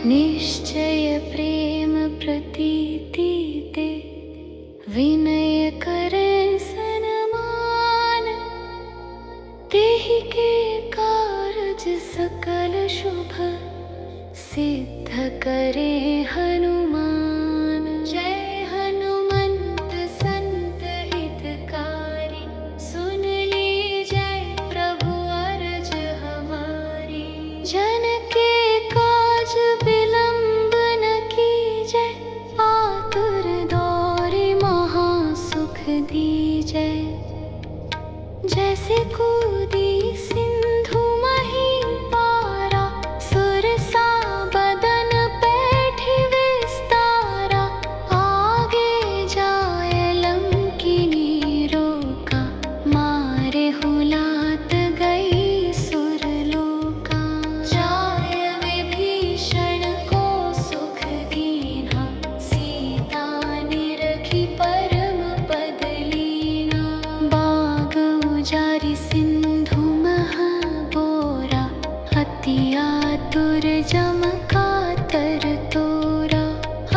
निश्चय प्रेम प्रतीति ते विनय करे सनमान। तेहि के कारज सकल शुभ सिद्ध करे हनुमान। जय हनुमंत संत हितकारी, सुन लीजय प्रभु अरज हमारी। जन के काज विलंब न कीजय, आतुर दौरि महा सुख दीजय। जैसे कूदी सिंधु मही पारा, सुरसा बदन पैठि विस्तारा। आगे जाय लंकिनी रोका, मारे हुलात गई सुरलोका। जाय विभीषण को सुख दीना, सीता निरखी परम पद लीना। बाग उजारि सिंधु मह बोरा, अति आतुर जम कातर तोरा।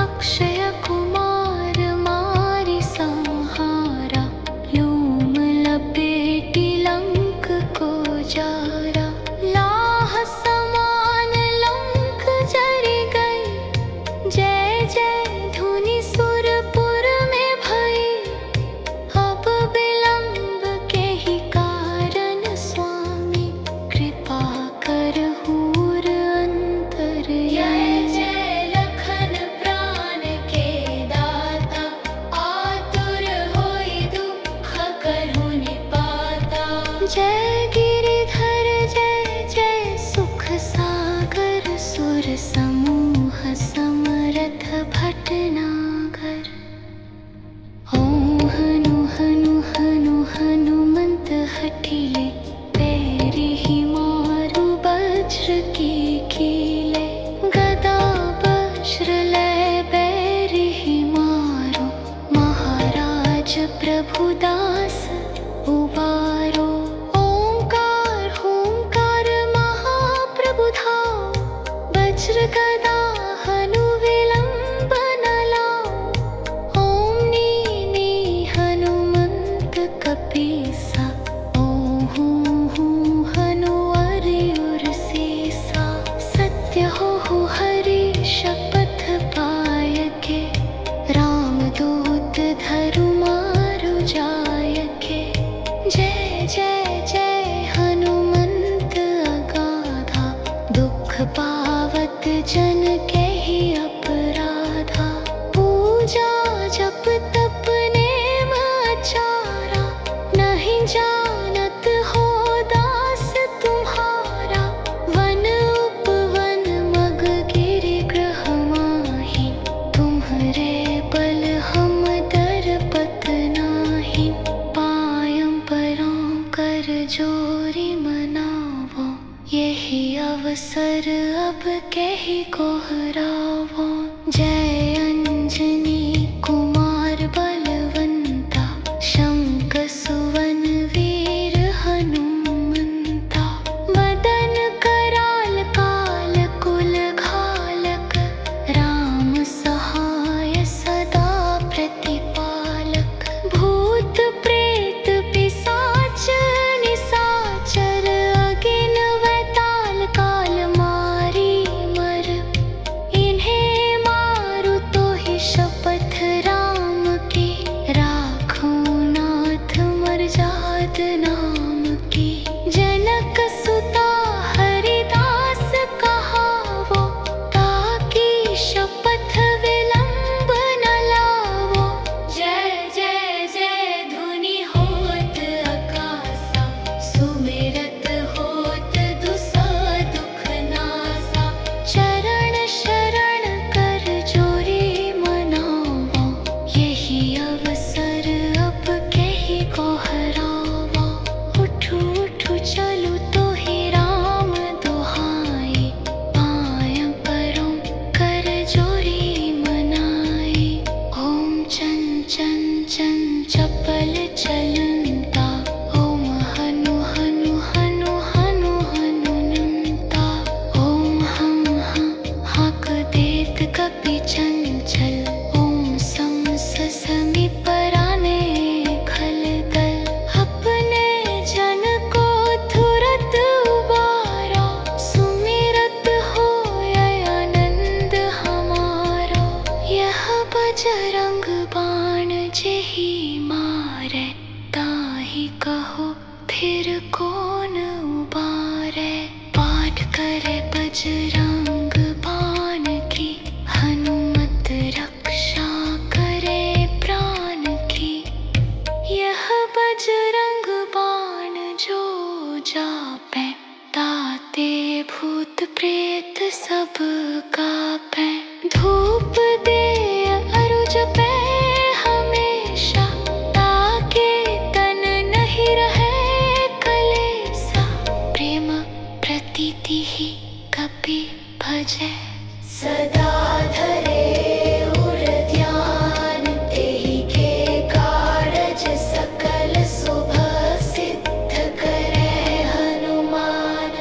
अक्षय कुमार मारि संहारा, लूम लपेटि लंक को जारा। लाह समान लंक जरि गई, जय जय धुनि सुरपुर में भई। अब विलंब केहि कारण स्वामी, कृपा करहूर अंतरयामी। जय जय लखन प्राण के दाता, आतुर होई दुख करहु निपाता। जय गिरिधर जय जय सुख सागर, सुर समूह समरथ भटनागर। ओम हनु हनु हनु हनुमंत हठिले, पैरिहि मारु वज्र की कीले। गदा वज्र लय बैरिहि मारो, महाराज प्रभु दास उबारो। ओंकार हुंकार महाप्रभु धाओ, वज्र गदा हनु विलंब न लाओ। ओम नीनी हनुमंत कपीसा, ओहू हनु अरियुर सीसा। सत्य हो हरि शपथ पायके, रामदूत धरु मारु जायके। जय जय जय हनुमंत अगाधा, दुख पावत जन केहि अपराधा। पूजा जप तप नेम आचारा, नहीं जानत हो दास तुम्हारा। वन उपवन मग गिरि गृह माहि, तुम्हरे बल हम दरपत नाही। पायम परों कर जोरि मनावो, यही अवसर अब केहि कोहरावो। जय अंजनी कुमार बलवंता, शंख सुवन वीर हनुमंता। बदन कराल काल कुल घालक, राम सहाय सदा प्रतिपालक। भूत प्रेत पिशाच निशाचर, अगिन वैताल काल मारी मर। बजरंग बाण जेहि मारै, ताहि कहो फिर कौन उबारै। पाठ करे बजरंग बाण की, हनुमत रक्षा करे प्राण की। यह बजरंग बाण जो जापै, ताते भूत प्रेत सब कापै। धूप दे अरुज पै हमेशा, ताके तन नहीं रहे कलेसा। प्रेम प्रतीति ही कपि भजै, सदा धरे उर ध्यान। तेहि के कारज सकल शुभ सिद्ध करै हनुमान।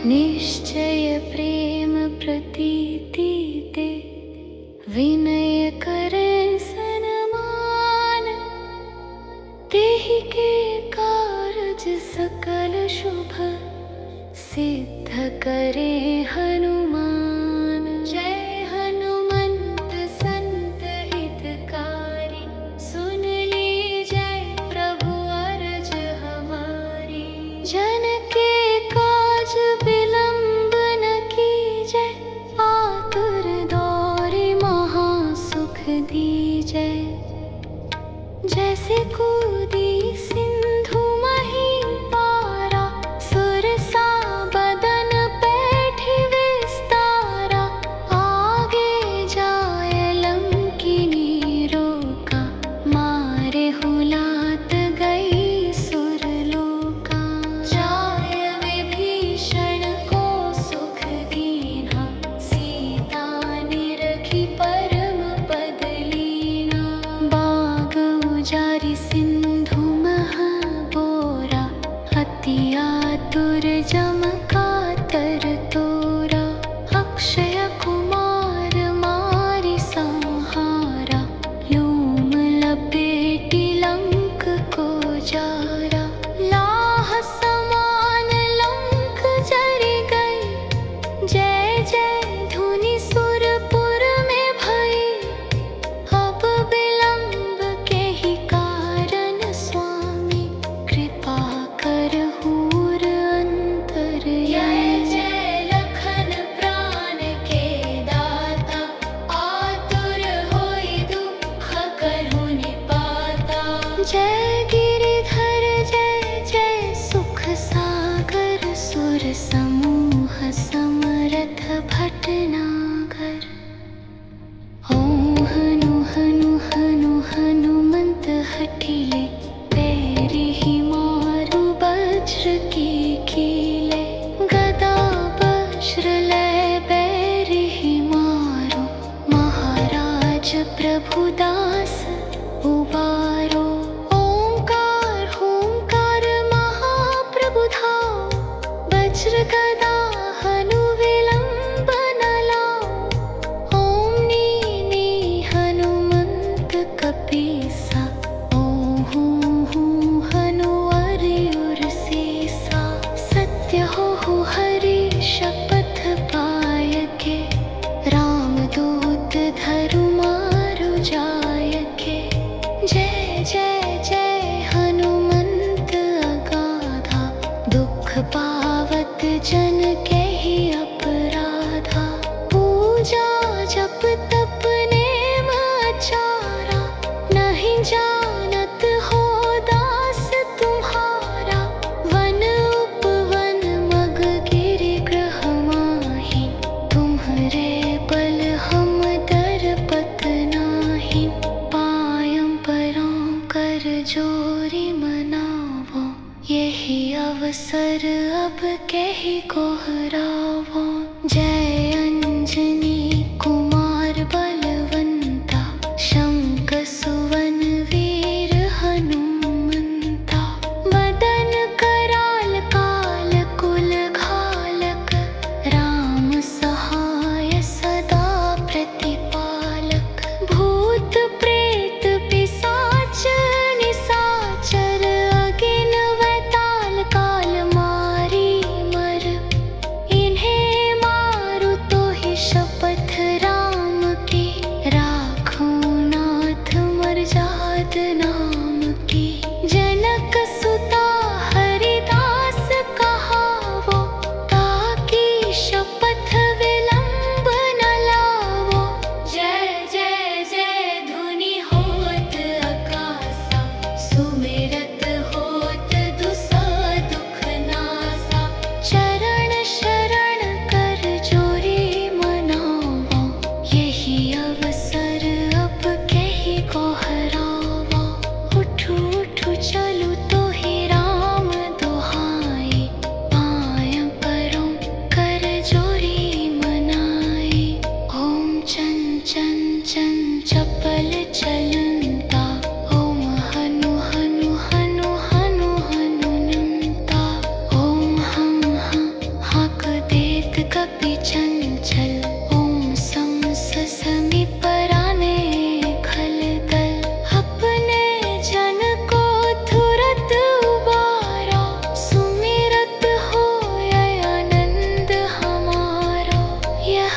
निश्चय प्रेम प्रतीति ते, विनय करे सनमान। तेहि के कारज सकल शुभ सिद्ध करे हनुमान। जय हनुमंत संत हितकारी, सुन लीजै प्रभु अरज हमारी। जन के काज विलंब न कीजै, आतुर दौरि महा सुख दीजै। जैसे कूदी सिंधु मही पारा, सुरसा बदन पैठि विस्तारा। आगे जाय लंकिनी रोका, मारे हुलात गई सुरलोका। जाय विभीषण को सुख दीन्हा, सीता निरखी परम पद लीना। बाग उजारि सिंधु मह बोरा, अति आतुर जम कातर तोरा। अक्षय कुमार मारि संहारा, लूम लपेटि लंक को जारा। लाह समान लंक जरि गई, जय जय धुनि सुरपुर में भई। अब विलंब केहि कारण स्वामी, कृपा करहूर अंतरयामी। जय जय लखन प्राण के दाता, आतुर होई दुख करहु निपाता। जय गिरिधर जय जय सुख सागर, सुर समूह समरथ भटनागर। ओम हनु हनु हनु हनुमंत हठिले, पैरिहि मारु वज्र की कीले। गदा वज्र लय बैरिहि मारो, महाराज प्रभु दास उबारो। ओंकार हुंकार महाप्रभु धाओ, वज्र गदा हनु विलंब न लाओ। ओम नीनी हनुमंत कपीसा, ओहू हनु अरियुर सीसा। सत्य हो हरि शपथ पायके, रामदूत धरु मारु जायके। जय जय जय हनुमंत अगाधा, दुख पावत जन केहि अपराधा। पूजा जप तप नेम आचारा, नहीं जानत हो दास तुम्हारा। वन उपवन मग गिरि गृह माहि, तुम्हरे बल हम दरपत नाही। पायम परों कर जोरि मनावो, यही अवसर अब केहि कोहरावो। जय अंजनी कुमार बलवंता, शंख सुवन वीर हनुमंता। वदन कराल काल कुल घालक, राम सहाय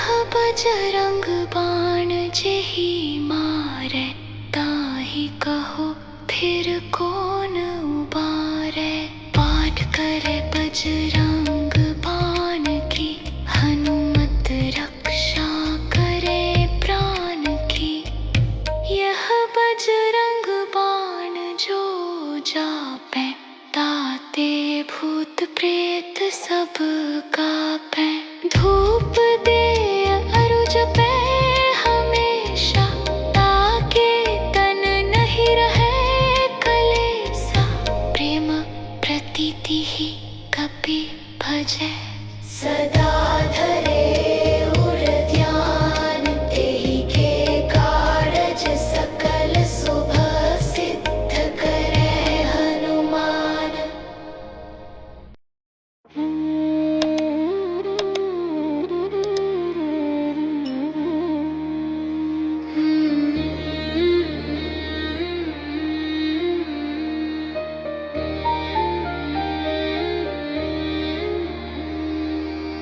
यह बजरंग बाण जेहि मारे, ताहि कहो फिर कौन उबारे। पाठ करे बजरंग बाण की, हनुमत रक्षा करे प्राण की। यह बजरंग बाण जो जापै, ताते भूत प्रेत सब कापै। धूप दे अरु जपै हमेशा, ताके तन नहीं रहे कलेसा। प्रेम प्रतीति ही कपि भजै, सदा धरे उर ध्यान। तेहि के कारज सकल शुभ, सिद्ध करे हनुमान।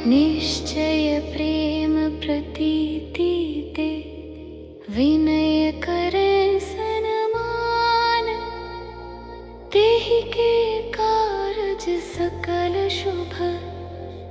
निश्चय प्रेम प्रतीति ते, विनय करे सनमान। तेहि के कारज सकल शुभ,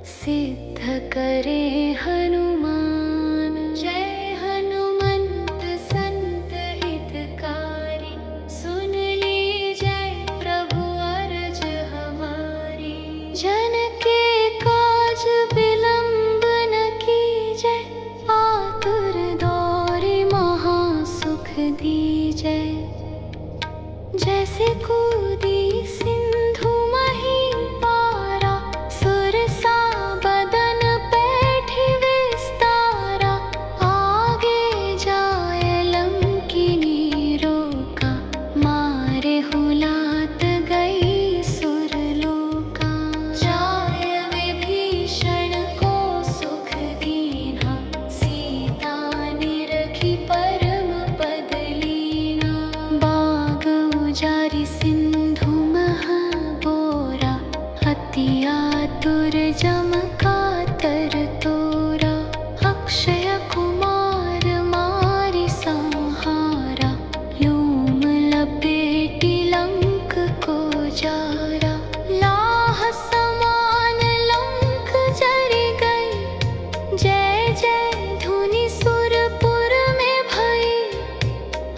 सिद्ध करे हनुमान। जय हनुमंत संत हितकारी, सुन लीजै प्रभु अरज हमारी। जन के काज विलंब न कीजै, आतुर दौरि महा सुख दीजै। जैसे कूदी सिंधु मही पारा, सुरसा बदन पैठि विस्तारा। आगे जाय लंकिनी रोका, मारे हुलात गई सुरलोका। जाय विभीषण को सुख दीन्हा, सीता निरखी परम पद लीना। बाग उजारि सिंधु मह बोरा, अति आतुर जम कातर तोरा। अक्षय कुमार मारि संहारा, लूम लपेटि लंक को जारा। लाह समान लंक जरि गई, जय जय धुनि सुरपुर में भई।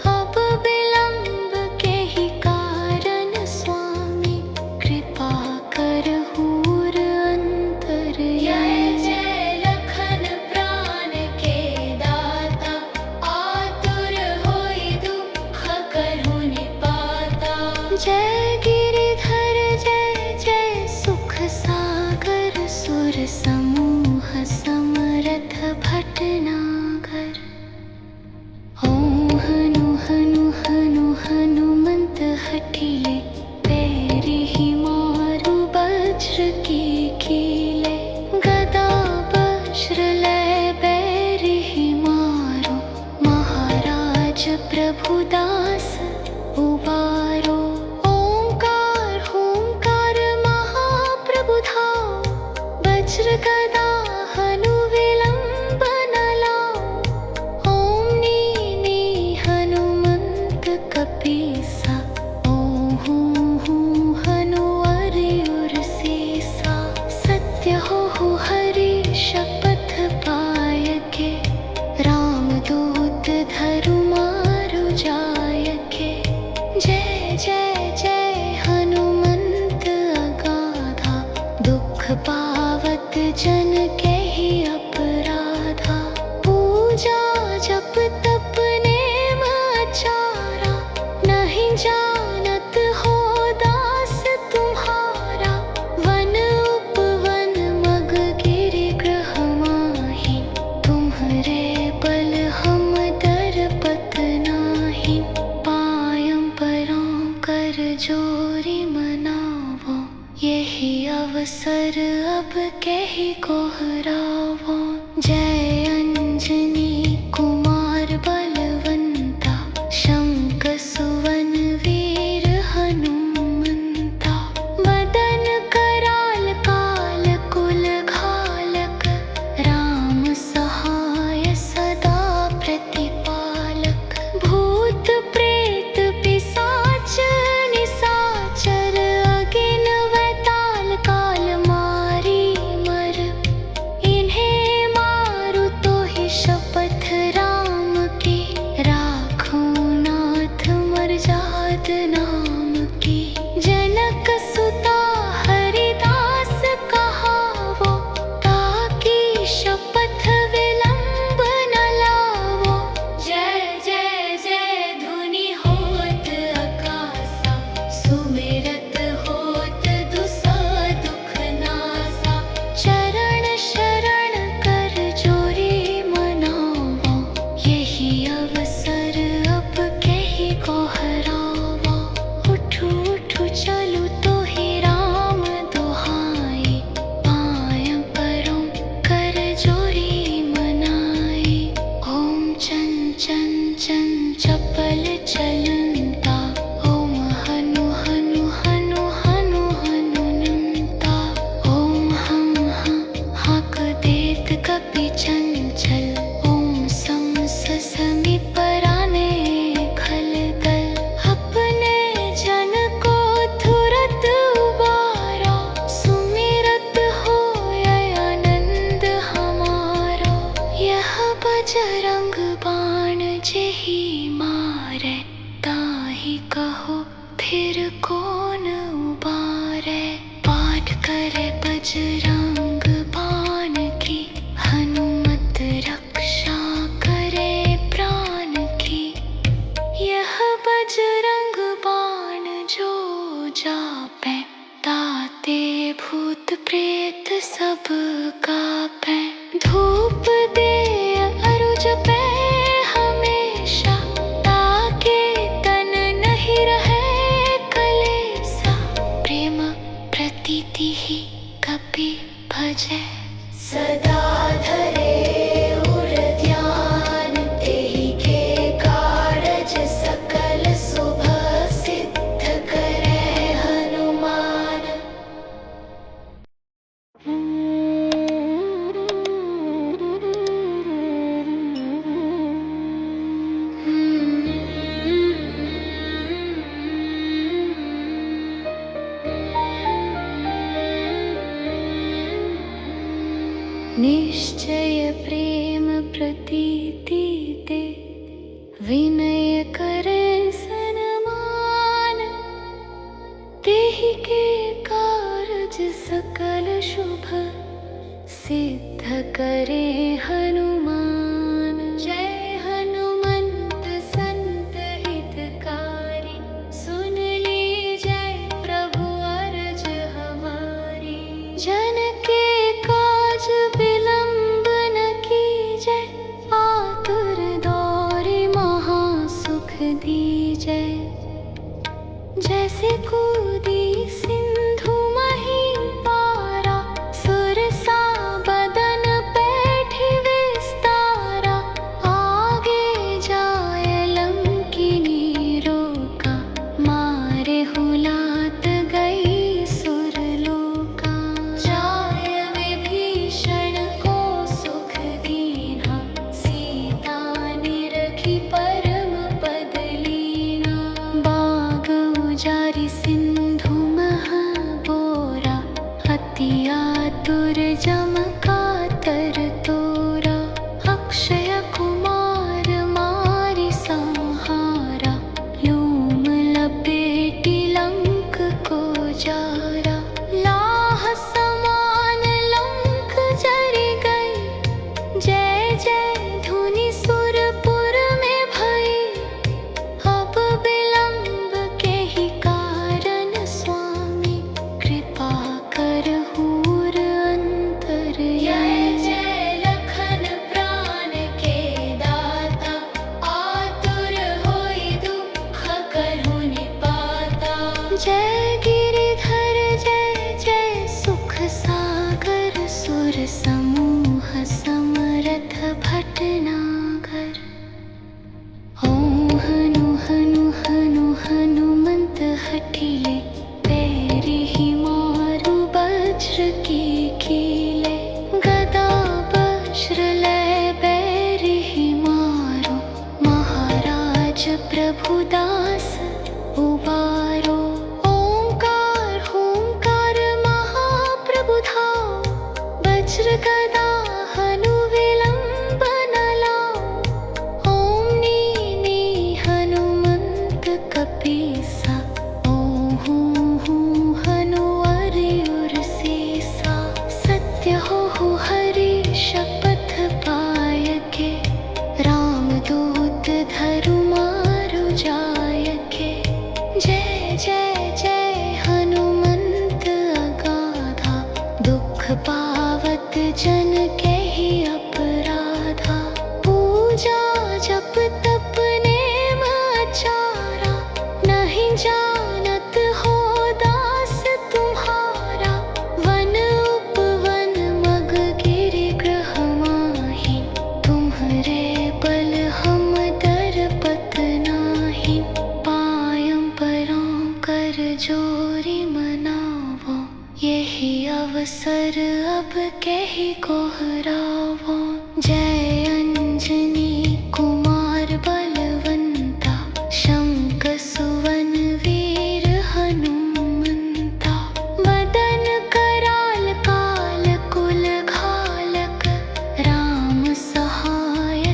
अब विलंब केहि कारण स्वामी, कृपा करहूर अंतरयामी। जय जय लखन प्राण के दाता, आतुर होई दुख करहु निपाता। जय गिरिधर जय जय सुख सागर, सुर समूह समरथ भटनागर। ओम हनु हनु हनु हनुमंत हठिले, पैरिहि मारु वज्र की कीले। गदा वज्र लय बैरिहि मारो, महाराज प्रभु दास उबारो। ओंकार हुंकार महाप्रभु धाओ, वज्र गदा हनु विलंब न लाओ। ओम नीनी हनुमंत कपीसा, ओहू हनु अरियुर सीसा। सत्य हो हरि शपथ पायके, रामदूत धरु मारु जायके। जय जय जय हनुमंत अगाधा, दुख पावत जन केहि अपराधा। पूजा जप तप नेम आचारा, नहीं जानत हो दास तुम्हारा। वन उपवन मग गिरि गृह माहि, तुम्हरे बल हम दरपत नाही। पायम परों कर जोरि मनावो, यही अवसर अब केहि कोहरावो। जय अंजनी कुमार बलवंता, शंख सुवन वीर हनुमंता। बदन कराल काल कुल घालक, राम सहाय बजरंग बाण जेहि मारे, ताहि कहो फिर कौन उबारे। पाठ करे बजरंग बाण की, हनुमत रक्षा करे प्राण की। यह बजरंग बाण जो जापै, ताते भूत प्रेत सब कापै। धूप दे अरुज पे हमेशा, ताके तन नहीं रहे कलेसा। प्रेम प्रतीति ही कपि भजै, सदा धरे उर ध्यान। तेहि के कारज सकल शुभ, सिद्ध करे हनुमान। निश्चय प्रेम प्रतीति ते, विनय करे सनमान। तेहि के कारज सकल शुभ, सिद्ध करे हनुमान। जय हनुमंत संत हितकारी, सुन लीजै प्रभु अरज हमारी। जन के काज विलंब न कीजै, आतुर दौरि महा सुख दीजै। जैसे कूदी सिंधु मही पारा, सुरसा बदन पैठि विस्तारा। आगे जाय लंकिनी रोका, मारे हुलात गई सुरलोका। जाय विभीषण को सुख दीन्हा, सीता निरखी परम पद लीना। बाग उजारि सिंधु मह बोरा, अति आतुर जम कातर तोरा। अक्षय कुमार मारि संहारा, लूम लपेटि लंक को जारा। लाह समान लंक जरि गई, जय जय धुनि सुरपुर में भई। अब विलंब केहि कारण स्वामी, कृपा करहूर अंतरयामी। जय जय लखन प्राण के दाता, आतुर होई दुख करहु निपाता। जय गिरिधर जय जय सुख सागर, सुर समूह समरथ भटनागर। ओम हनु हनु हनु हनुमंत हठिले, पैरिहि मारु वज्र की कीले। गदा वज्र लय बैरिहि मारो, महाराज प्रभु दास उबारो। ओंकार हुंकार महाप्रभु धाओ, वज्र गदा हनु विलंब न लाओ। ओम नीनी हनुमंत कपीसा, ओहू हनु अरियुर सीसा। सत्य हो हरि शपथ पायके, रामदूत धरु मारु जायके। जय जय जय हनुमंत अगाधा, दुख पावत जन केहि अपराधा। पूजा जप तप नेम आचारा, नहीं जानत हो दास तुम्हारा। वन उपवन मग गिरि गृह माहि, तुम्हरे बल हम दरपत नाही। पायम परों कर जोरि मनावो, यही अवसर अब केहि कोहरावो। जय अंजनी कुमार बलवंता, शंख सुवन वीर हनुमंता। वदन कराल काल कुल घालक, राम सहाय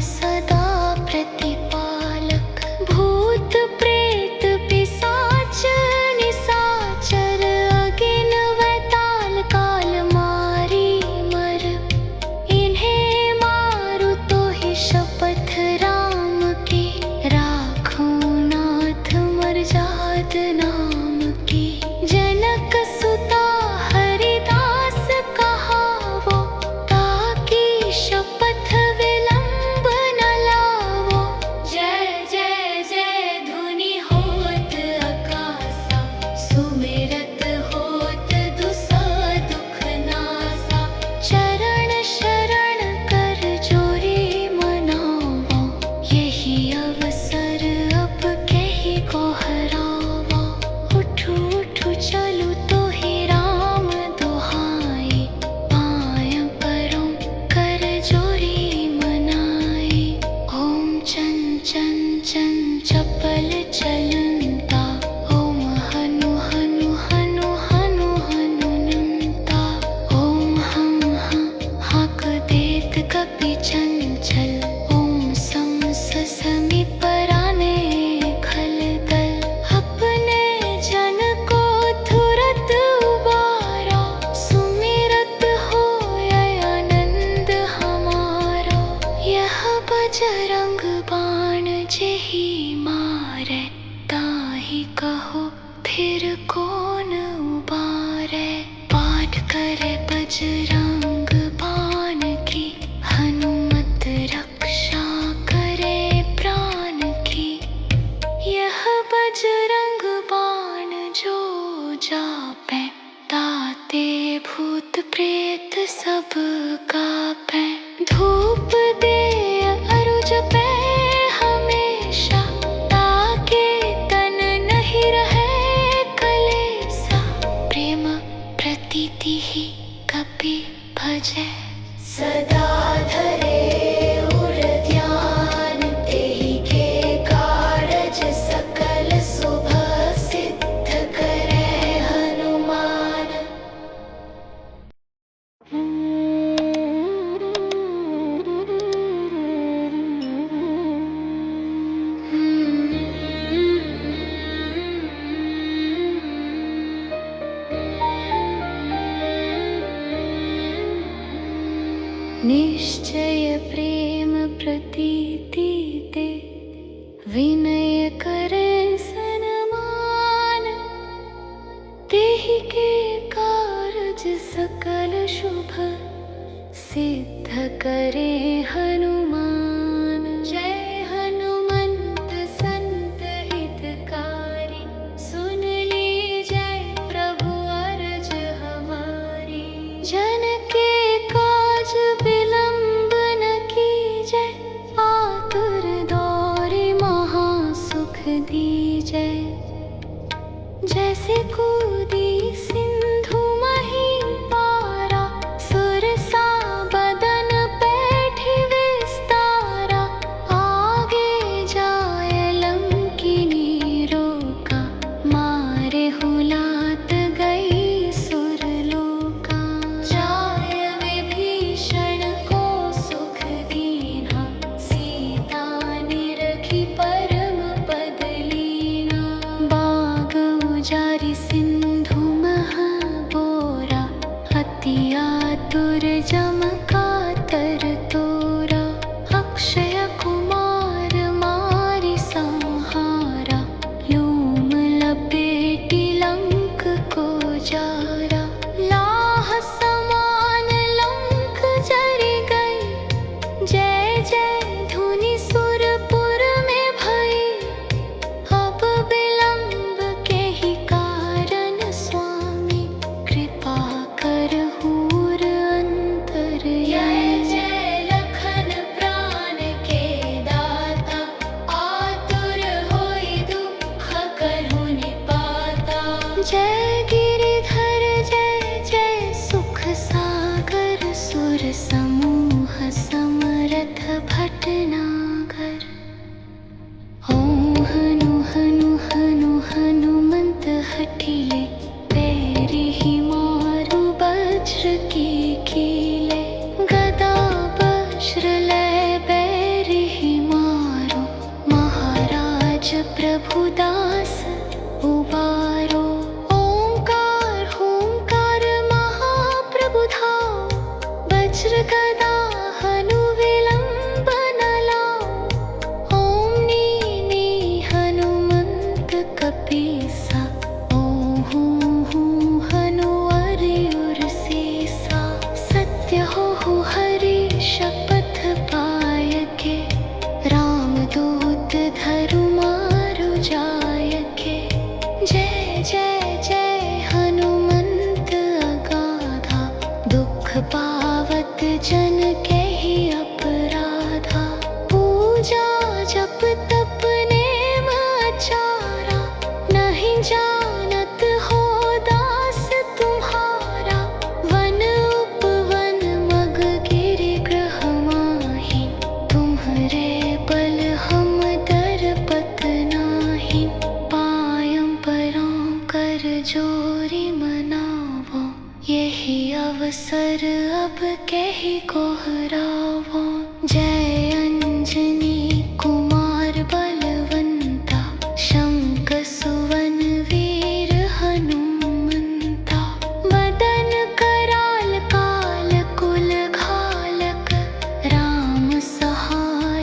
बजरंग बाण जेहि मारे, ताहि कहो फिर कौन उबारे। पाठ करे बजरंग बाण की, हनुमत रक्षा करे प्राण की। यह बजरंग बाण जो जापै, ताते भूत प्रेत सब कापै। धूप दे अरुज पे हमेशा, ताके तन नहीं रहे कलेसा। प्रेम प्रतीति ही कपि भजै, सदा धरे उर ध्यान। तेहि के कारज सकल शुभ सिद्ध करे हनुमान। निश्चय प्रेम प्रतीति ते, विनय करे सनमान। तेहि के कारज सकल शुभ सिद्ध करे हनुमान। जय हनुमंत संत हितकारी, सुन लीजै प्रभु अरज हमारी। जन के काज विलंब न कीजै, आतुर दौरि महा सुख दीजै। जैसे कूदी सिंधु मही पारा, सुरसा बदन पैठि विस्तारा। आगे जाय लंकिनी रोका, मारे हुलात गई सुरलोका। जाय विभीषण को सुख दीन्हा, सीता निरखी परम पद लीना। बाग उजारि सिंधु महा बोरा, अति आतुर जम कातर तोरा। अक्षय कुमार मारि संहारा, लूम लपेटि लंक को जारा। लाह समान लंक जरि गई, जय जय धुनि सुरपुर में भई। अब विलंब केहि कारण स्वामी, कृपा करहूर अंतरयामी। जय जय लखन प्राण के दाता, आतुर होई दुख करहु निपाता। जय गिरिधर जय जय सुख सागर, सुर समूह समरथ भटनागर। ओम हनु हनु हनु हनुमंत हठिले, पैरिहि मारु वज्र की कीले। गदा वज्र लय बैरिहि मारो, महाराज प्रभु दास उबारो। ओंकार हुंकार महाप्रभु धाओ, वज्र गदा हनु विलंब न लाओ। ओम नीनी हनुमंत कपीसा, ओहू हनु अरियुर सीसा। सत्य हो हरि शपथ पायके, रामदूत धरु मारु जायके। जय जय जय हनुमंत अगाधा, दुख पावत जन केहि अपराधा। पूजा जप तप नेम आचारा, नहीं जानत हो दास तुम्हारा। वन उपवन मग गिरि गृह माहि, तुम्हरे बल हम दरपत नाही। पायम परों कर जोरि मनावो, यही अवसर अब केहि कोहरावो। जय अंजनी कुमार बलवंता, शंख सुवन वीर हनुमंता। बदन कराल काल कुल घालक, राम सहाय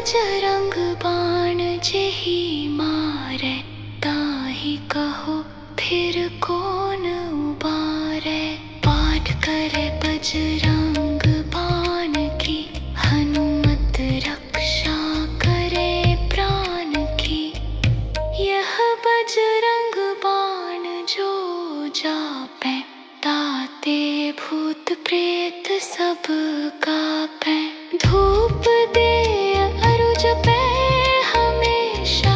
बजरंग बाण जेहि मारे, ताहि कहो फिर कौन उबारे। पाठ करे बजरंग बाण की, हनुमत रक्षा करे प्राण की। यह बजरंग बाण जो जापै, ताते भूत प्रेत सब कापै। धूप दे अरु जपै हमेशा,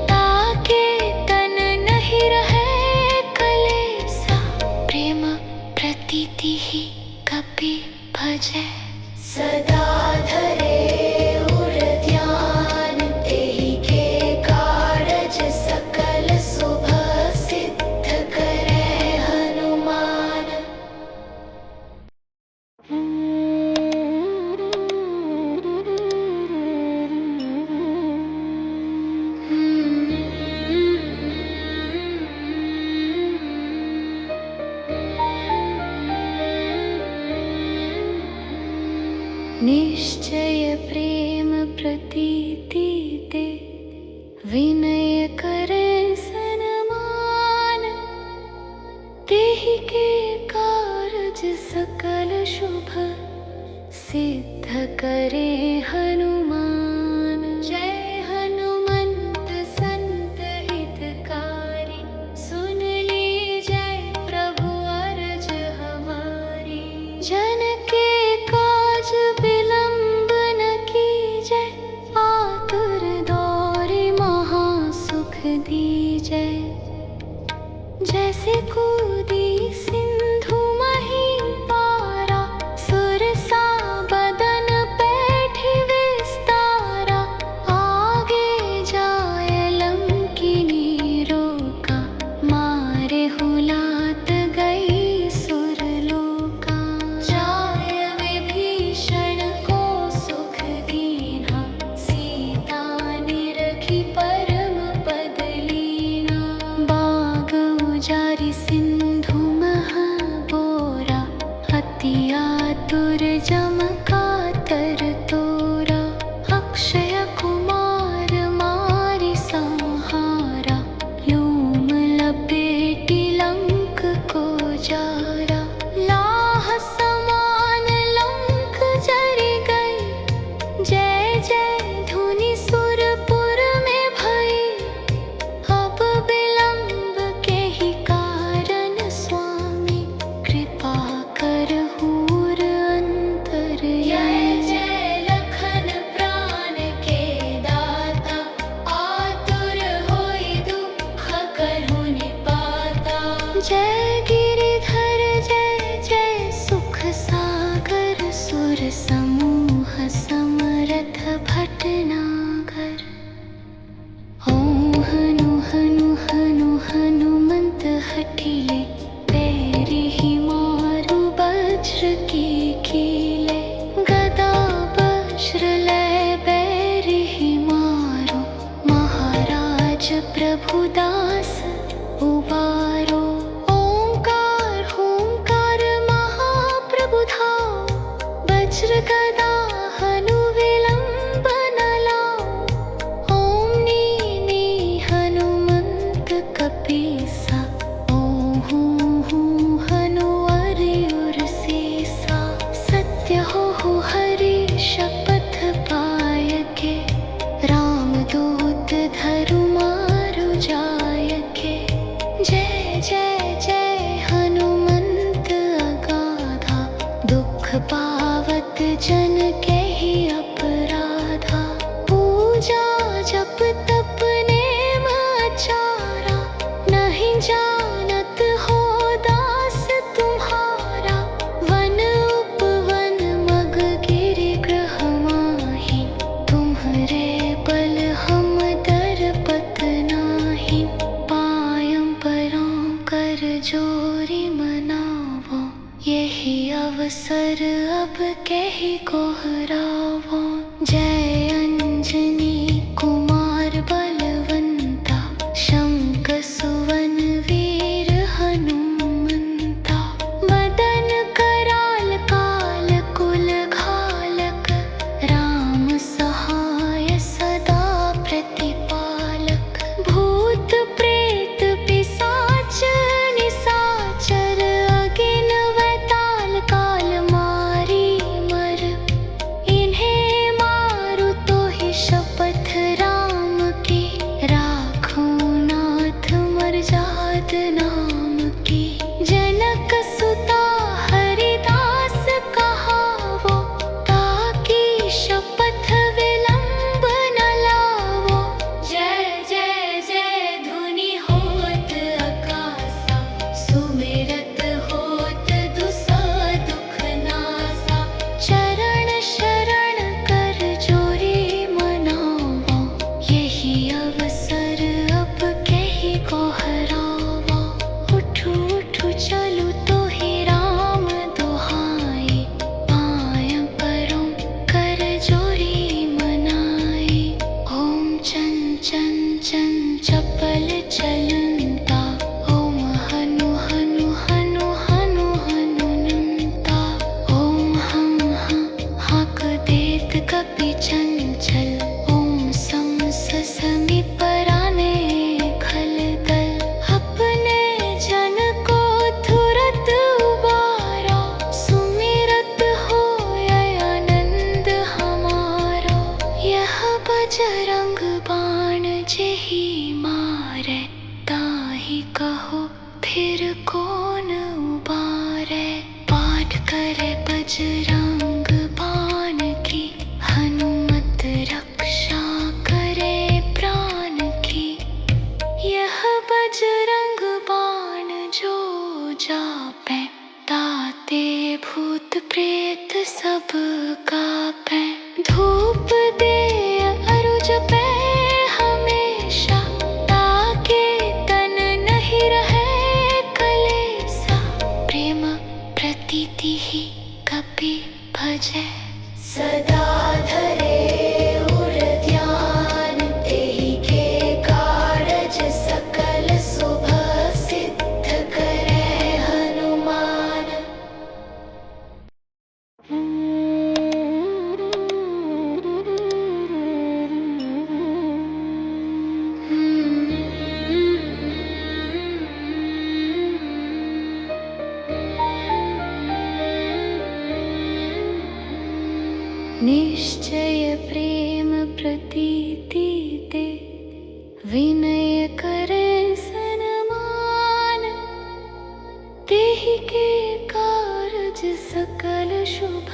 ताके तन नहीं रहे कलेसा। प्रेम प्रतीति ही कपि भजै, सदा धरे उर ध्यान। तेहि के कारज सकल शुभ, सिद्ध करे हनुमान। निश्चय प्रेम प्रतीति ते, विनय करे सनमान। तेहि के कारज सकल शुभ, सिद्ध करे हनुमान। जय हनुमंत संत हितकारी, सुन लीजै प्रभु अरज हमारी। जन के काज विलंब न कीजै, आतुर दौरि महा सुख दीजै। जैसे कूदी सिंधु मही पारा, सुरसा बदन पैठि विस्तारा। आगे जाय लंकिनी रोका, मारे हुलात गई सुरलोका। जाय विभीषण को सुख दीन्हा, सीता निरखी परम पद लीना। बाग उजारि सिंधु मह बोरा, अति आतुर जम कातर तोरा। अक्षय कुमार मारि संहारा, लूम लपेटि लंक को जारा। लाह समान लंक जरि गई, जय जय धुनि सुरपुर में भई। अब विलंब केहि कारण स्वामी, कृपा करहूर अंतरयामी। जय जय लखन प्राण के दाता, आतुर होई दुख करहु निपाता। जय गिरिधर जय जय सुख सागर, सुर समूह समरथ भटनागर। ओम हनु हनु हनु हनुमंत हठिले, पैरिहि मारु वज्र की कीले। गदा वज्र लय बैरिहि मारो, महाराज प्रभु दास उबारो। ओंकार हुंकार महाप्रभु धाओ, वज्र गदा हनु विलंब न लाओ। ओम नीनि हनुमंत कपीसा, ओहू हनु अरियुर सीसा। सत्य हो हरि शपथ पायके, रामदूत धरु मारु जायके। जय जय जय हनुमंत अगाधा, दुख पावत जन केहि अपराधा। पूजा जप तप नेम आचारा, नहीं जानत हो दास तुम्हारा। वन उपवन मग गिरि गृह माहि, तुम्हरे बल हम दरपत नाही। पायम परों कर जोरि मनावो, यही अवसर अब केहि कोहरावो। जय अंजनी कुमार बलवंता, शंख सुवन वीर हनुमंता। बदन कराल काल कुल घालक, राम सहाय बजरंग बाण जेहि मारे, ताहि कहो फिर कौन उबारे। पाठ करे बजरंग बाण की, हनुमत रक्षा करे प्राण की। यह बजरंग बाण जो जापै, ताते भूत प्रेत सब कापै। धूप दे अरुज पे हमेशा, ताके तन नहीं रहे कलेसा। प्रेम प्रतीति ही कपि भजै, सदा धरे उर ध्यान। तेहि के कारज सकल शुभ, सिद्ध करे हनुमान। निश्चय प्रेम प्रतीति ते, विनय करे सनमान। तेहि के कारज सकल शुभ,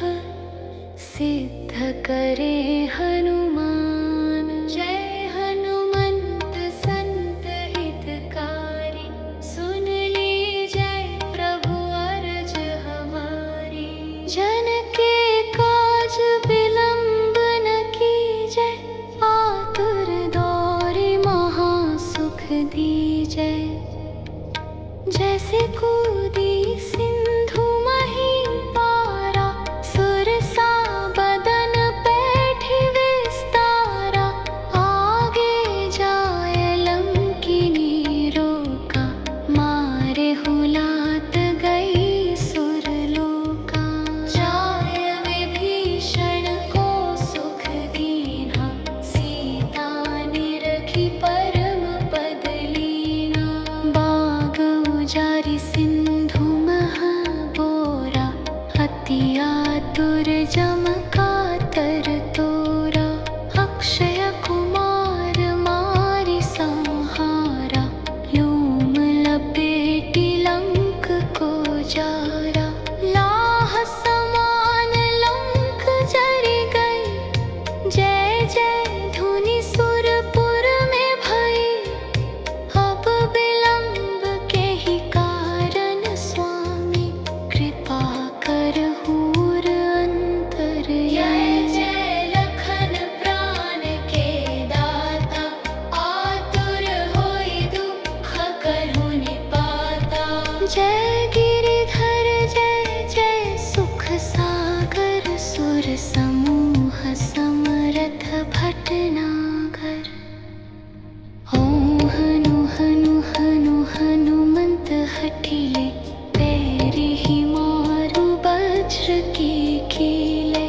सिद्ध करे हनुमान। जय हनुमंत संत हितकारी, सुन लीजै प्रभु अरज हमारी। जन के काज विलंब न कीजै, आतुर दौरि महा सुख दीजै। जैसे कूदी सिंधु मही पारा, सुरसा बदन पैठि विस्तारा। आगे जाय लंकिनी रोका, मारे हुलात गई सुरलोका। जाय विभीषण को सुख दीन्हा, सीता निरखी परम पद लीना। बाग उजारि सिंधु मह बोरा, अति आतुर जम कातर तोरा। अक्षय कुमार मारि संहारा, लूम लपेटि लंक को जारा। लाह समान लंक जरि गई, जय जय धुनि सुरपुर में भई। अब विलंब केहि कारण स्वामी, कृपा करहूर अंतरयामी। जय जय लखन प्राण के दाता, आतुर होई दुख करहु निपाता। जय गिरिधर जय जय सुख सागर, सुर समूह समरथ भटनागर। ओम हनु हनु हनु हनुमंत हठिले, पैरिहि मारु वज्र की कीले।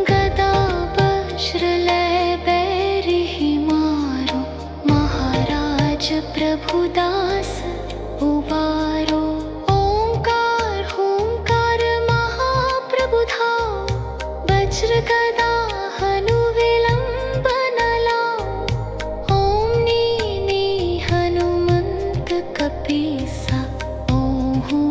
गदा वज्र लय बैरिहि मारो, महाराज प्रभु दास उबारो। ओंकार हुंकार महाप्रभु धाओ, वज्र गदा हनु विलंब न लाओ। ओम नीनी हनुमंत कपीसा, ओहू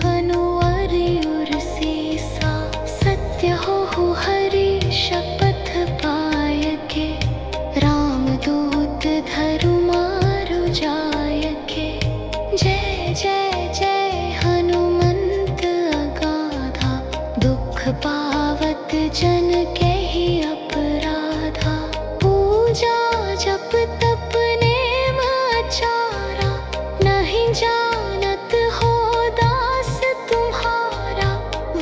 हनु अरियुर सीसा। सत्य हो हरि शपथ पायके, रामदूत धरु मारु जायके। जय जय जय हनुमंत अगाधा, दुख पावत जन केहि अपराधा। पूजा जप तप नेम आचारा, नहीं जानत हो दास तुम्हारा।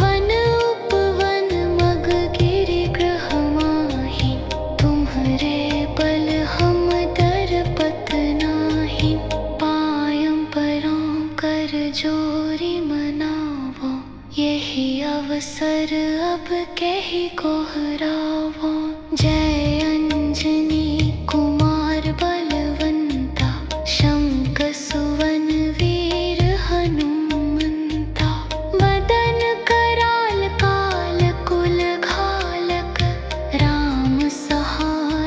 वन उपवन मग गिरि गृह माहि, तुम्हरे बल हम दरपत नाही। पायम परों कर जोरि मनावो, यही अवसर अब केहि कोहरावो। जय अंजनी कुमार बलवंता, शंख सुवन वीर हनुमंता। बदन कराल काल कुल घालक, राम सहाय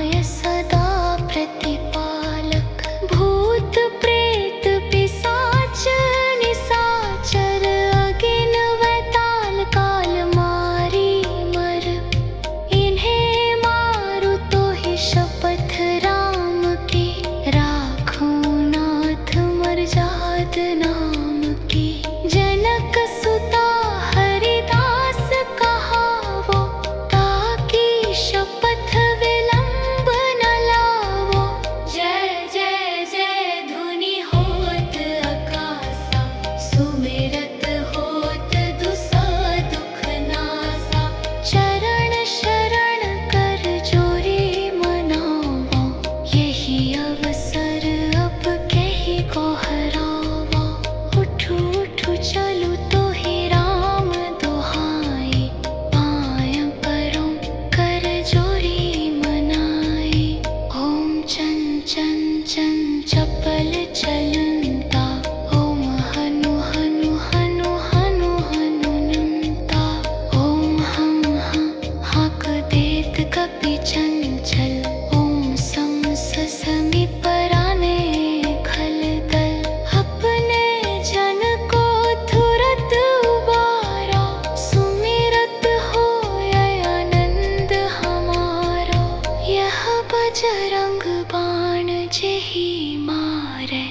बजरंग बाण जेहि मारे,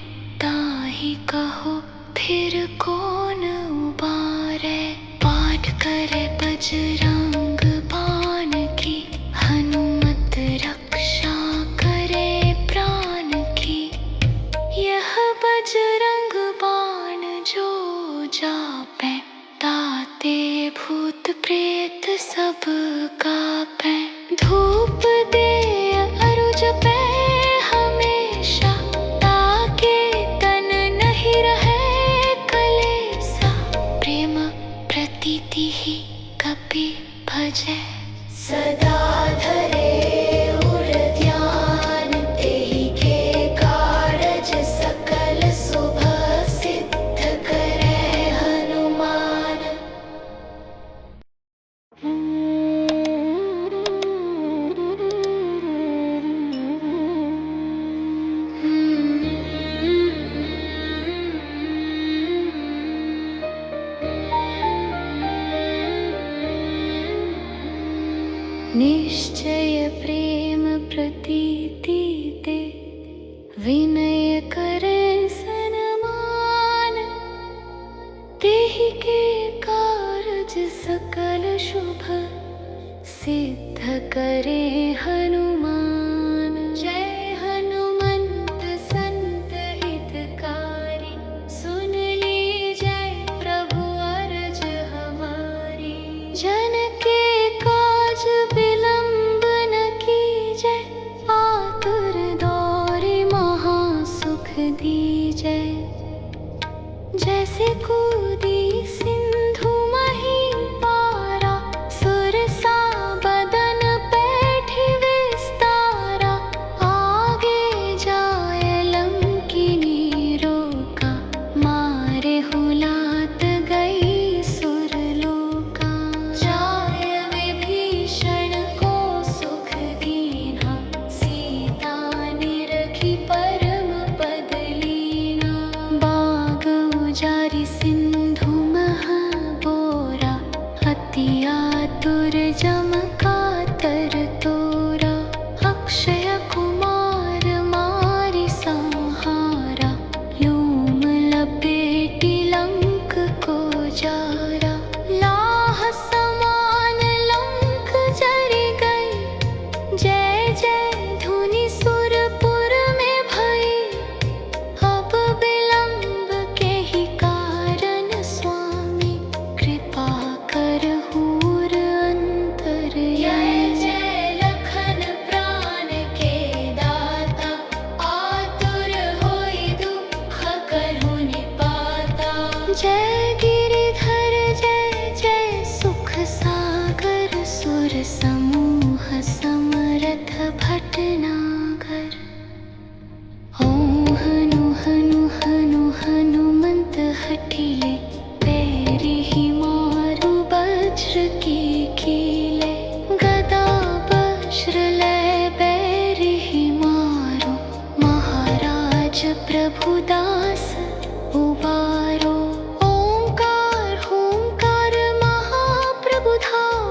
ताहि कहो फिर कौन उबारे। पाठ करे बजरंग बाण की, हनुमत रक्षा करे प्राण की। यह बजरंग बाण जो जापै, ताते भूत प्रेत सब कापै। धूप दे अरु जपै हमेशा, ताके तन नहीं रहे कलेसा। प्रेम प्रतीति ही कपि भजै, सदा धरे उर ध्यान। तेहि के कारज सकल शुभ, सिद्ध करे हनुमान। निश्चय प्रेम प्रतीति ते, विनय करे सनमान। तेहि के कारज सकल शुभ, सिद्ध करे हनुमान। जय हनुमंत संत हितकारी, सुन लीजै प्रभु अरज हमारी। जन के काज विलंब न कीजै, आतुर दौरि महा सुख दीजै। जैसे कूदी सिंधु मही पारा, सुरसा बदन पैठि विस्तारा। आगे जाय लंकिनी रोका, मारे हुलात गई सुरलोका। जाय विभीषण को सुख दीन्हा, सीता निरखी परम पद लीना। बाग उजारि सिंधु महा बोरा, अति आतुर जम कातर तोरा। अक्षय कुमार मारि संहारा, लूम लपेटि लंक को जारा। लाह समान लंक जरि गई, जय जय धुनि सुरपुर में भई। अब विलंब केहि कारण स्वामी, कृपा करहूर अंतरयामी। जय जय लखन प्राण के दाता, आतुर होई दुख करहु निपाता। जय गिरिधर जय जय सुख सागर, सुर समूह समरथ भटनागर। ओम हनु हनु हनु हनुमंत हठिले, पैरिहि मारु वज्र की कीले। गदा वज्र लय बैरिहि मारो, महाराज प्रभु दास उबारो। ओंकार हुंकार महाप्रभु धाओ,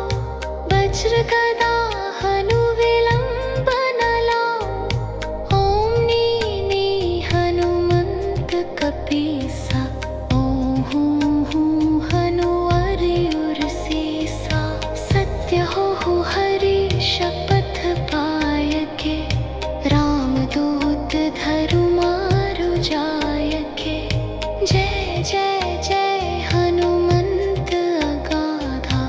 वज्र गदा हनु विलंब न लाओ। ओम नीनि हनुमंत कपीसा, ओहु हनु अरियुर सीसा। सत्य होहु हरि शपथ पायके, रामदूत धरु मारु जायके। जय जय जय हनुमंत अगाधा,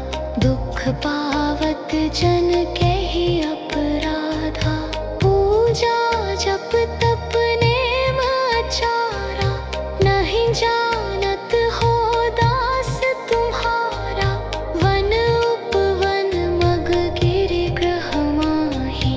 दुख पावत जन केहि अपराधा। पूजा जप तप नेम आचारा, नहीं जानत हो दास तुम्हारा। वन उपवन मग गिरि गृह माहि,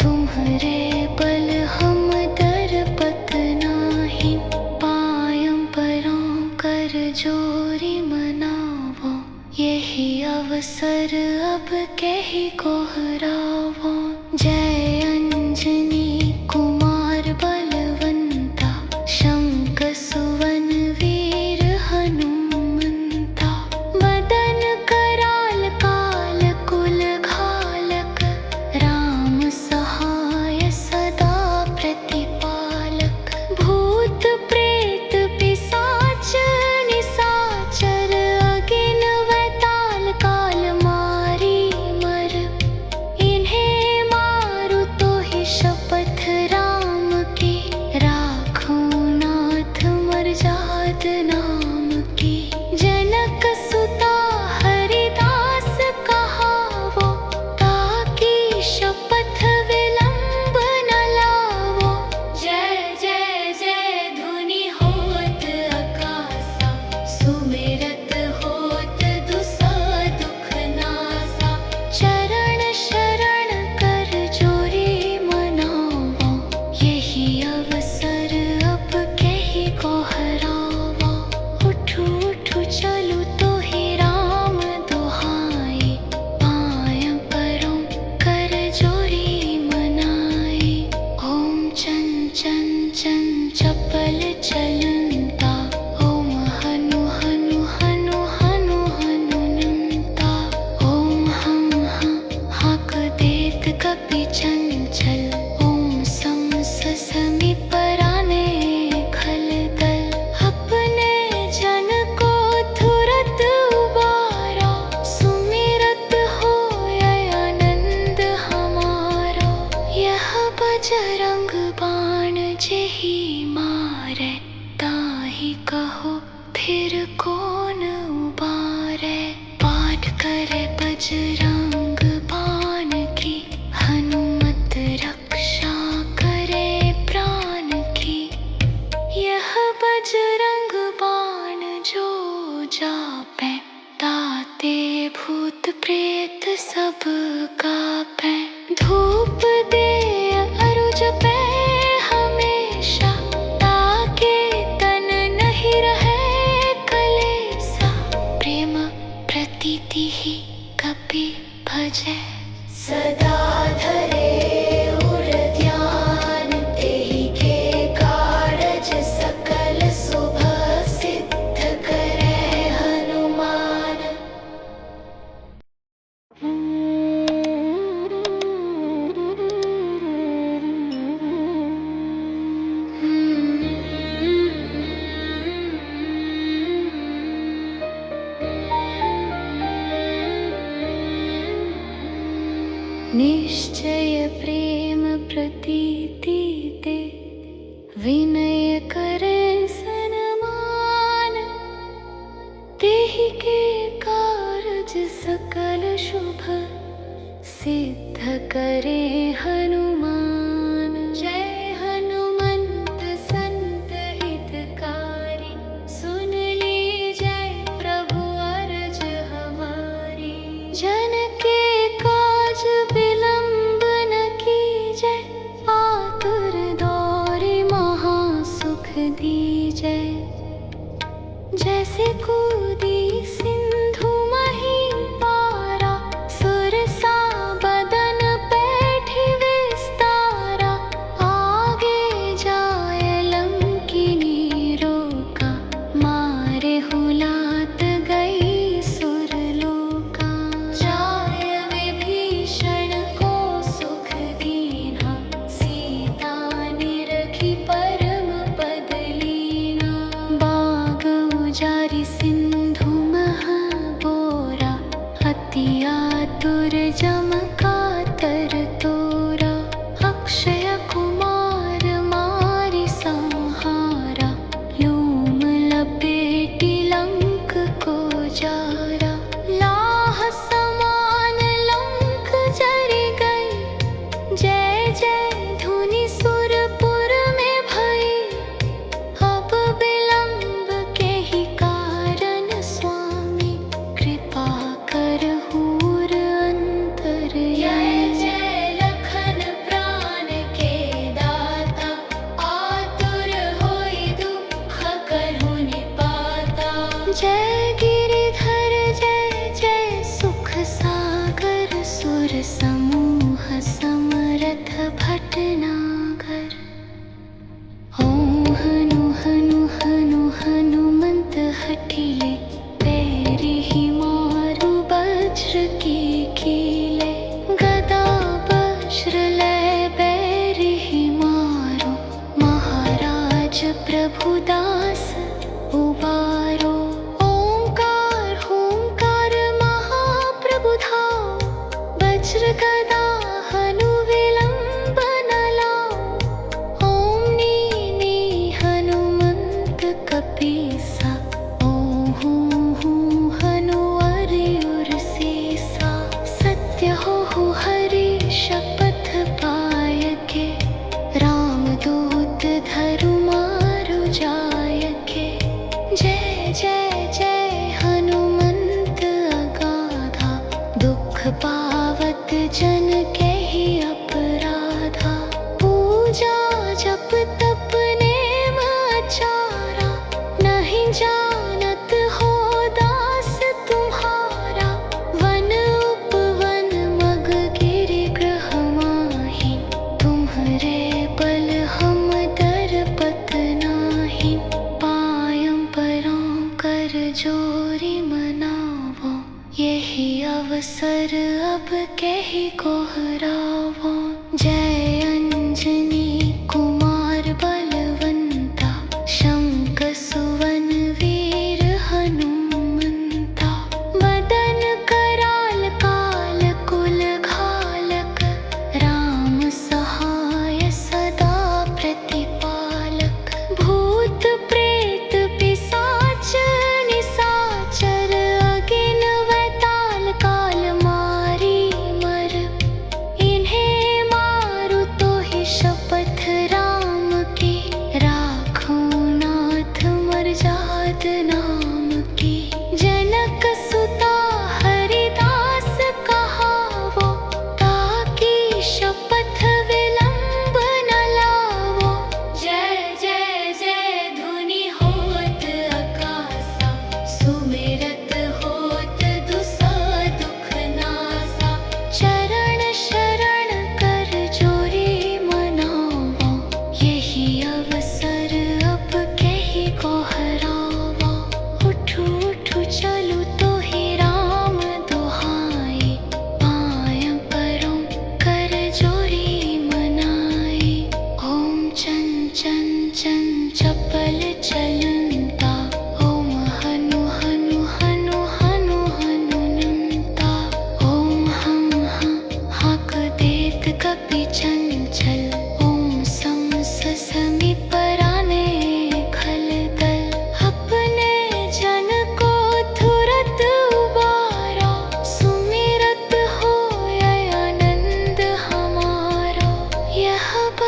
तुम्हरे बल हम दरपत नाही। पायम परों कर जोरि मनावो, यही अवसर अब केहि कोहरावो। जय अंजनी कुमार बलवंता, शंख सुवन वीर हनुमंता। बदन कराल काल कुल घालक, राम सहाय बजरंग बाण जेहि मारे, ताहि कहो फिर कौन उबारे। पाठ करे बजरंग बाण की, हनुमत रक्षा करे प्राण की। यह बजरंग बाण जो जापै, ताते भूत प्रेत सब कापै। धूप दे अरु जपै हमेशा, ताके तन नहीं रहे कलेसा। प्रेम प्रतीति ही कपि भजै, सदा धरे उर ध्यान। तेहि के कारज सकल शुभ, सिद्ध करे हनुमान। निश्चय प्रेम प्रतीति ते, विनय करे सनमान। तेहि के कारज सकल शुभ, सिद्ध करे हनुमान। जय हनुमंत संत हितकारी, सुन लीजै प्रभु अरज हमारी। जन के काज विलंब न कीजै, आतुर दौरि महा सुख दीजै। जैसे कूदी सिंधु मही पारा, सुरसा बदन पैठि विस्तारा। आगे जाय लंकिनी रोका, मारे हुलात गई सुरलोका। जाय विभीषण को सुख दीन्हा, सीता निरखी परम पद लीना। बाग उजारि सिंधु मह बोरा, अति आतुर जम कातर तोरा। अक्षय कुमार मारि संहारा, लूम लपेटि लंक को जारा। लाह समान लंक जरि गई, जय जय धुनि सुरपुर में भई। अब विलंब केहि कारण स्वामी, कृपा करहूर अंतरयामी। जय जय लखन प्राण के दाता, आतुर होई दुख करहु निपाता। जय गिरिधर जय जय सुख सागर, सुर समूह समरथ भटनागर। ओम हनु हनु हनु हनुमंत हठिले, पैरिहि मारु वज्र की कीले। गदा वज्र लय बैरिहि मारो, महाराज प्रभु दास उबारो। ओंकार हुंकार महाप्रभु धाओ, वज्र गदा हनु विलंब न लाओ। ओम नीनि हनुमंत कपीसा, ओहू हनु अरियुर सीसा। सत्य होहु हरि शपथ पायके, रामदूत धरु मारु जायके। जय जय जय हनुमंत अगाधा, दुख पावत जन केहि अपराधा। पूजा जप तप नेम आचारा, नहीं जानत हो दास तुम्हारा। वन उपवन मग गिरि गृह माहि, तुम्हरे बल हम दरपत नाही। पायम परों कर जोरि मनावो, यही अवसर अब केहि कोहरावो। जय अंजनी कुमार बलवंता, शंख सुवन वीर हनुमंता। बदन कराल काल कुल घालक, राम सहाय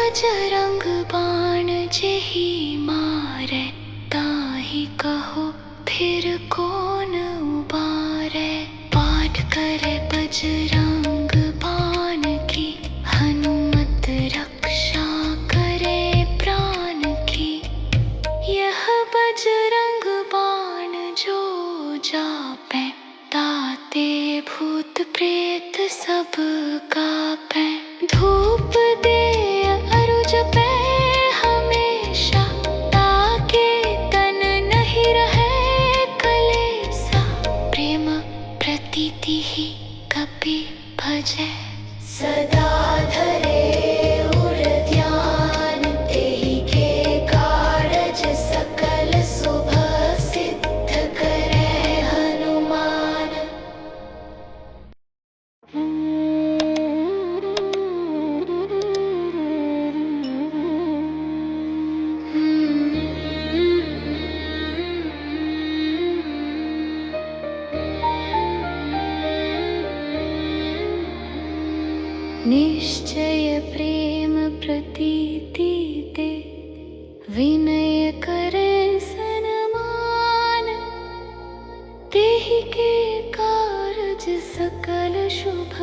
बजरंग बाण जेहि मारे, ताहि कहो फिर कौन उबारे। पाठ करे बजरंग बाण की, हनुमत रक्षा करे प्राण की। यह बजरंग बाण जो जापै, ताते भूत प्रेत सब कापै। धूप दे अरु जपै हमेशा, ताके तन नहीं रहे कलेसा। प्रेम प्रतीति ही कपि भजै, सदा धरे उर ध्यान। तेहि के कारज सकल शुभ सिद्ध करे हनुमान। निश्चय प्रेम प्रतीति ते, विनय करे सनमान। तेहि के कारज सकल शुभ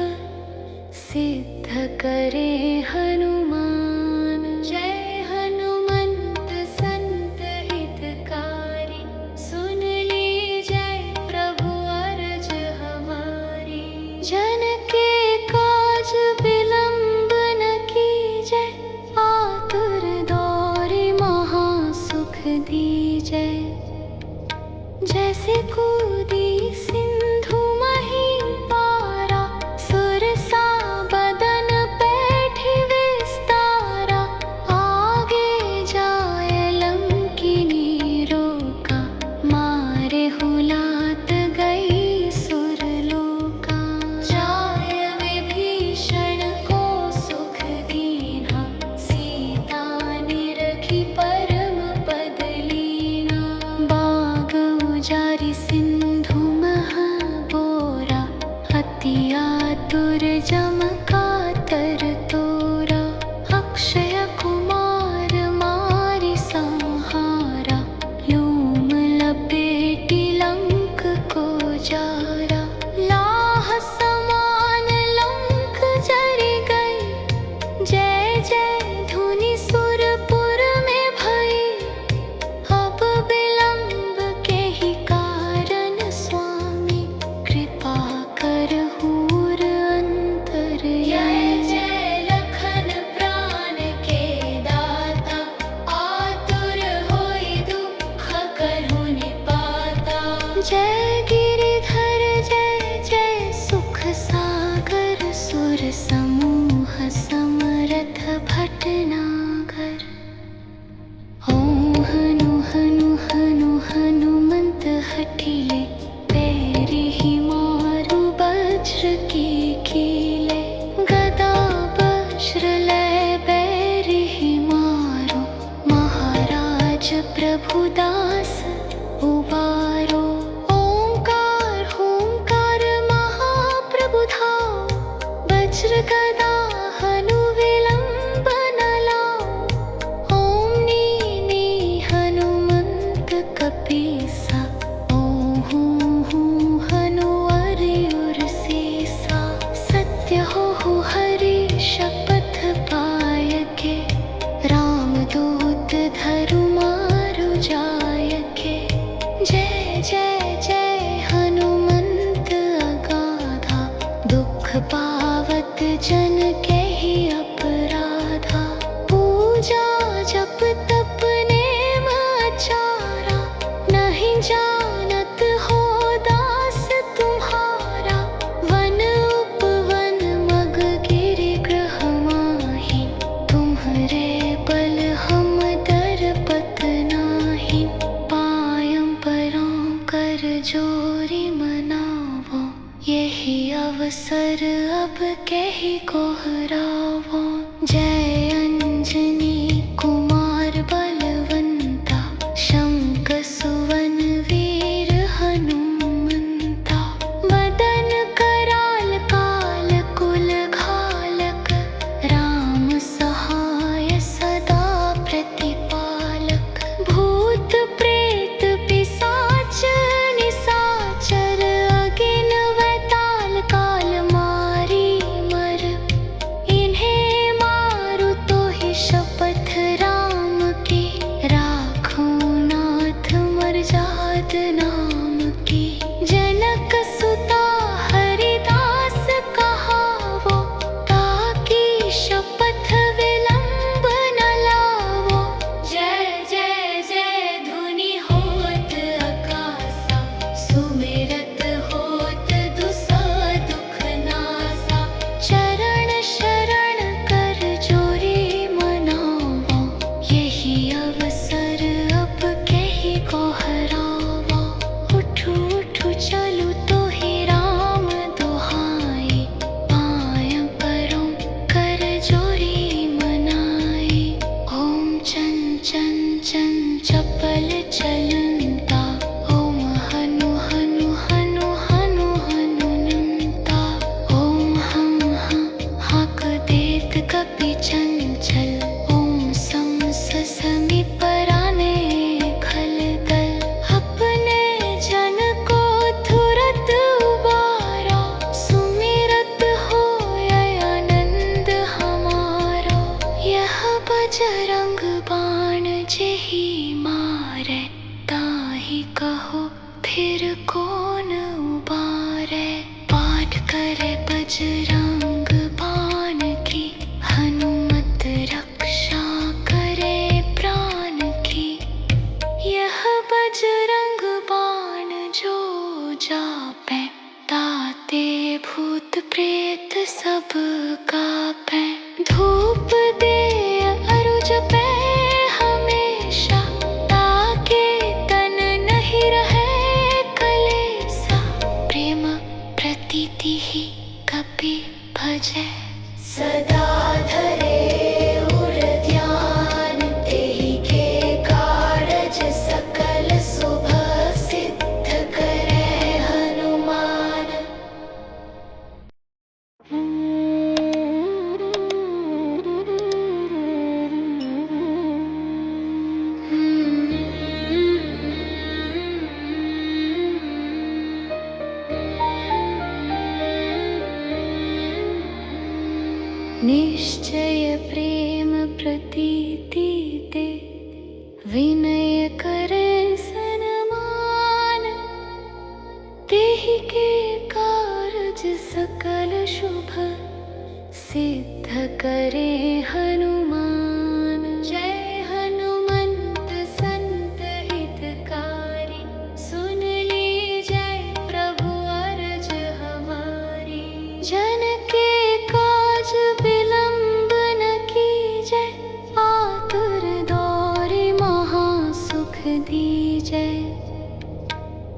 सिद्ध करे हनुमान। जय हनुमंत संत हितकारी, सुन लीजै प्रभु अरज हमारी। जन के काज विलंब न कीजै, आतुर दौरि महा सुख दीजै। जैसे कूदी सिंधु मही पारा, सुरसा बदन पैठि विस्तारा। आगे जाय लंकिनी रोका, मारे हुलात गई सुरलोका। जाय विभीषण को सुख दीन्हा, सीता निरखी परम पद लीना। बाग उजारि सिंधु मह बोरा, अति आतुर जम कातर तोरा। अक्षय कुमार मारि संहारा, लूम लपेटि लंक को जारा। लाह समान लंक जरि गई, जय जय धुनि सुरपुर में भई। अब विलंब केहि कारण स्वामी, कृपा करहूर अंतरयामी। जय जय लखन प्राण के दाता, आतुर होई दुख करहु निपाता। जय गिरिधर जय जय सुख सागर, सुर समूह समरथ भटनागर। ओम हनु हनु हनु हनुमंत हठिले, पैरिहि मारु वज्र की कीले। गदा वज्र लय बैरिहि मारो, महाराज प्रभु दास उबारो। ओंकार हुंकार महाप्रभु धाओ, वज्र गदा हनु विलंब न लाओ। ओम नीनी हनुमंत कपीसा, ओहू हनु अरियुर सीसा। सत्य हो हरि शपथ पायके, रामदूत धरु मारु जायके। जय जय जय हनुमंत अगाधा, दुख पावत जन केहि अपराधा। पूजा जप तप नेम आचारा, नहीं जानत हो दास तुम्हारा। वन उपवन मग गिरि गृह माहि, तुम्हरे बल हम दरपत नाही। पायम परों कर जोरि मनावो, यही अवसर अब केहि कोहरावो। जय अंजनी कुमार बलवंता, शंख सुवन वीर हनुमंता। बदन कराल काल कुल घालक, राम सहाय बजरंग बाण जेहि मारे, ताहि कहो फिर कौन उबारे। पाठ करे बजरंग बाण की, हनुमत रक्षा करे प्राण की। यह बजरंग बाण जो जापै, ताते भूत प्रेत सब कापै। धूप दे अरु जपै हमेशा, ताके तन नहीं रहे कलेसा। प्रेम प्रतीति ही कपि भजै, सदा धरे उर ध्यान। तेहि के कारज सकल शुभ, सिद्ध करे हनुमान। निश्चय प्रेम प्रतीति ते, विनय करे सनमान। तेहि के कारज सकल शुभ, सिद्ध करे हनुमान। जय हनुमंत संत हितकारी, सुन लीजै प्रभु अरज हमारी। जन के काज विलंब न कीजै, आतुर दौरि महा सुख दीजै।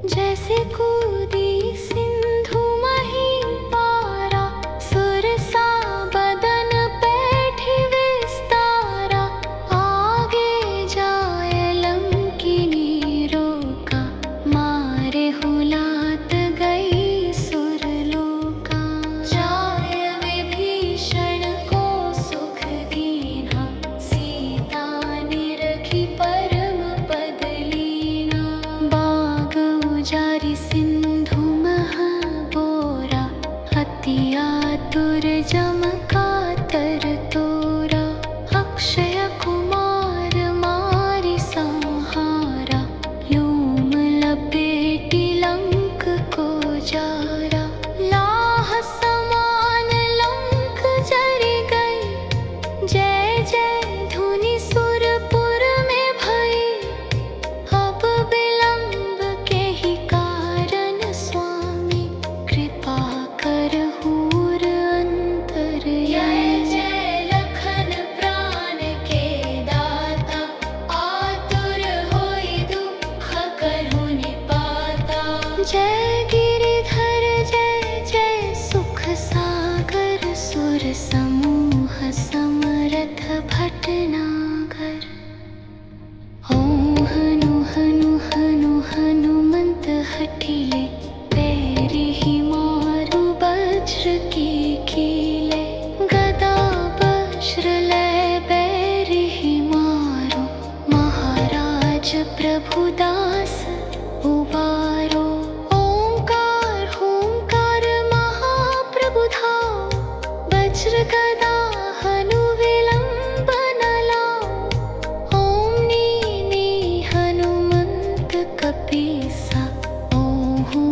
जैसे कूदी सिंधु मही पारा, सुरसा बदन पैठि विस्तारा। आगे जाय लंकिनी रोका, मारे हुलात गई सुरलोका। जाय विभीषण को सुख दीन्हा, सीता निरखी परम पद लीना। बाग उजारि सिंधु मह बोरा, अति आतुर जम कातर तोरा। अक्षय कुमार मारि संहारा, लूम लपेटि लंक को जारा। लाह समान लंक जरि गई, जय जय धुनि सुरपुर में भई। अब विलंब केहि कारण स्वामी, कृपा करहूर अंतरयामी। जय जय लखन प्राण के दाता, आतुर होई दुख करहु निपाता। जय गिरिधर जय जय सुख सागर, सुर समूह समरथ भटनागर। ओम हनु हनु हनु हनुमंत हठिले, पैरिहि मारु वज्र की कीले। गदा वज्र लय बैरिहि मारो, महाराज प्रभु दास उबारो। ओंकार हुंकार महाप्रभु धाओ, वज्र गदा हनु विलंब न लाओ। ओम नीनी हनुमंत कपीसा, ओहू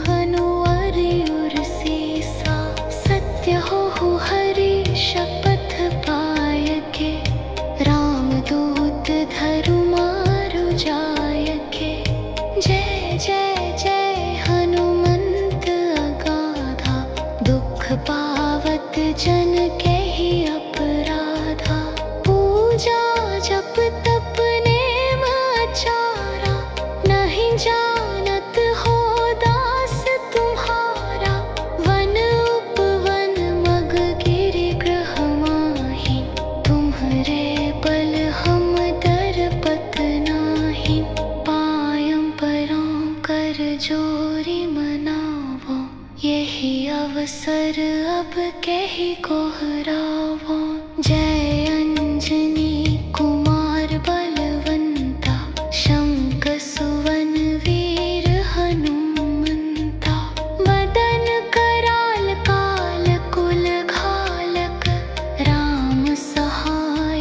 हनु अरियुर सीसा। सत्य हो हरि शपथ पायके, रामदूत धरु मारु जायके। जय जय जय हनुमंत अगाधा, दुख पावत जन केहि अपराधा। पूजा जप तप नेम आचारा, नहीं जानत हो दास तुम्हारा। वन उपवन मग गिरि गृह माहि, तुम्हरे बल हम दरपत नाही। पायम परों कर जोरि मनावो, यही अवसर अब केहि कोहरावो। जय अंजनी कुमार बलवंता, शंख सुवन वीर हनुमंता। वदन कराल काल कुल घालक, राम सहाय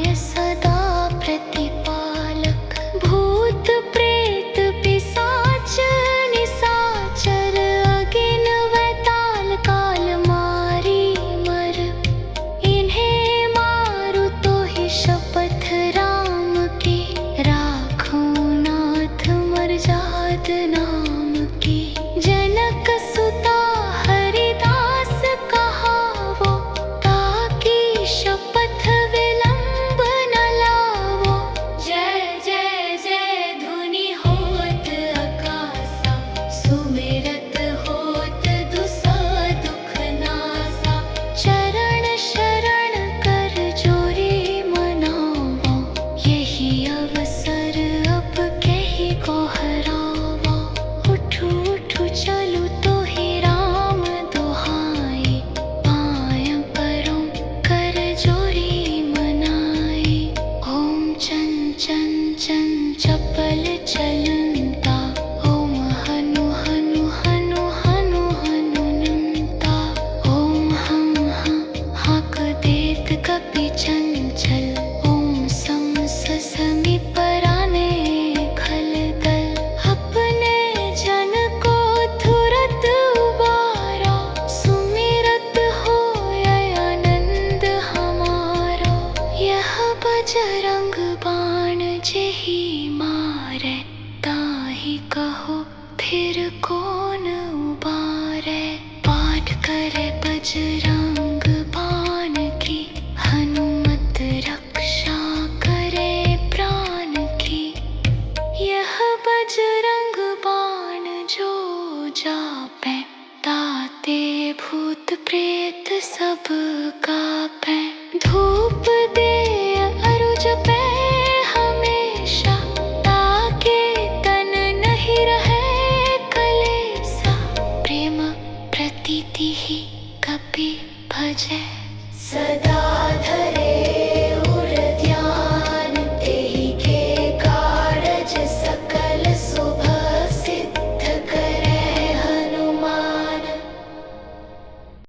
बजरंग बाण जेहि मारै, ताहि कहो फिर कौन उबारै। पाठ करे बजरंग बाण की, हनुमत रक्षा करे प्राण की। यह बजरंग बाण जो जापै, ताते भूत प्रेत सब कापै। धूप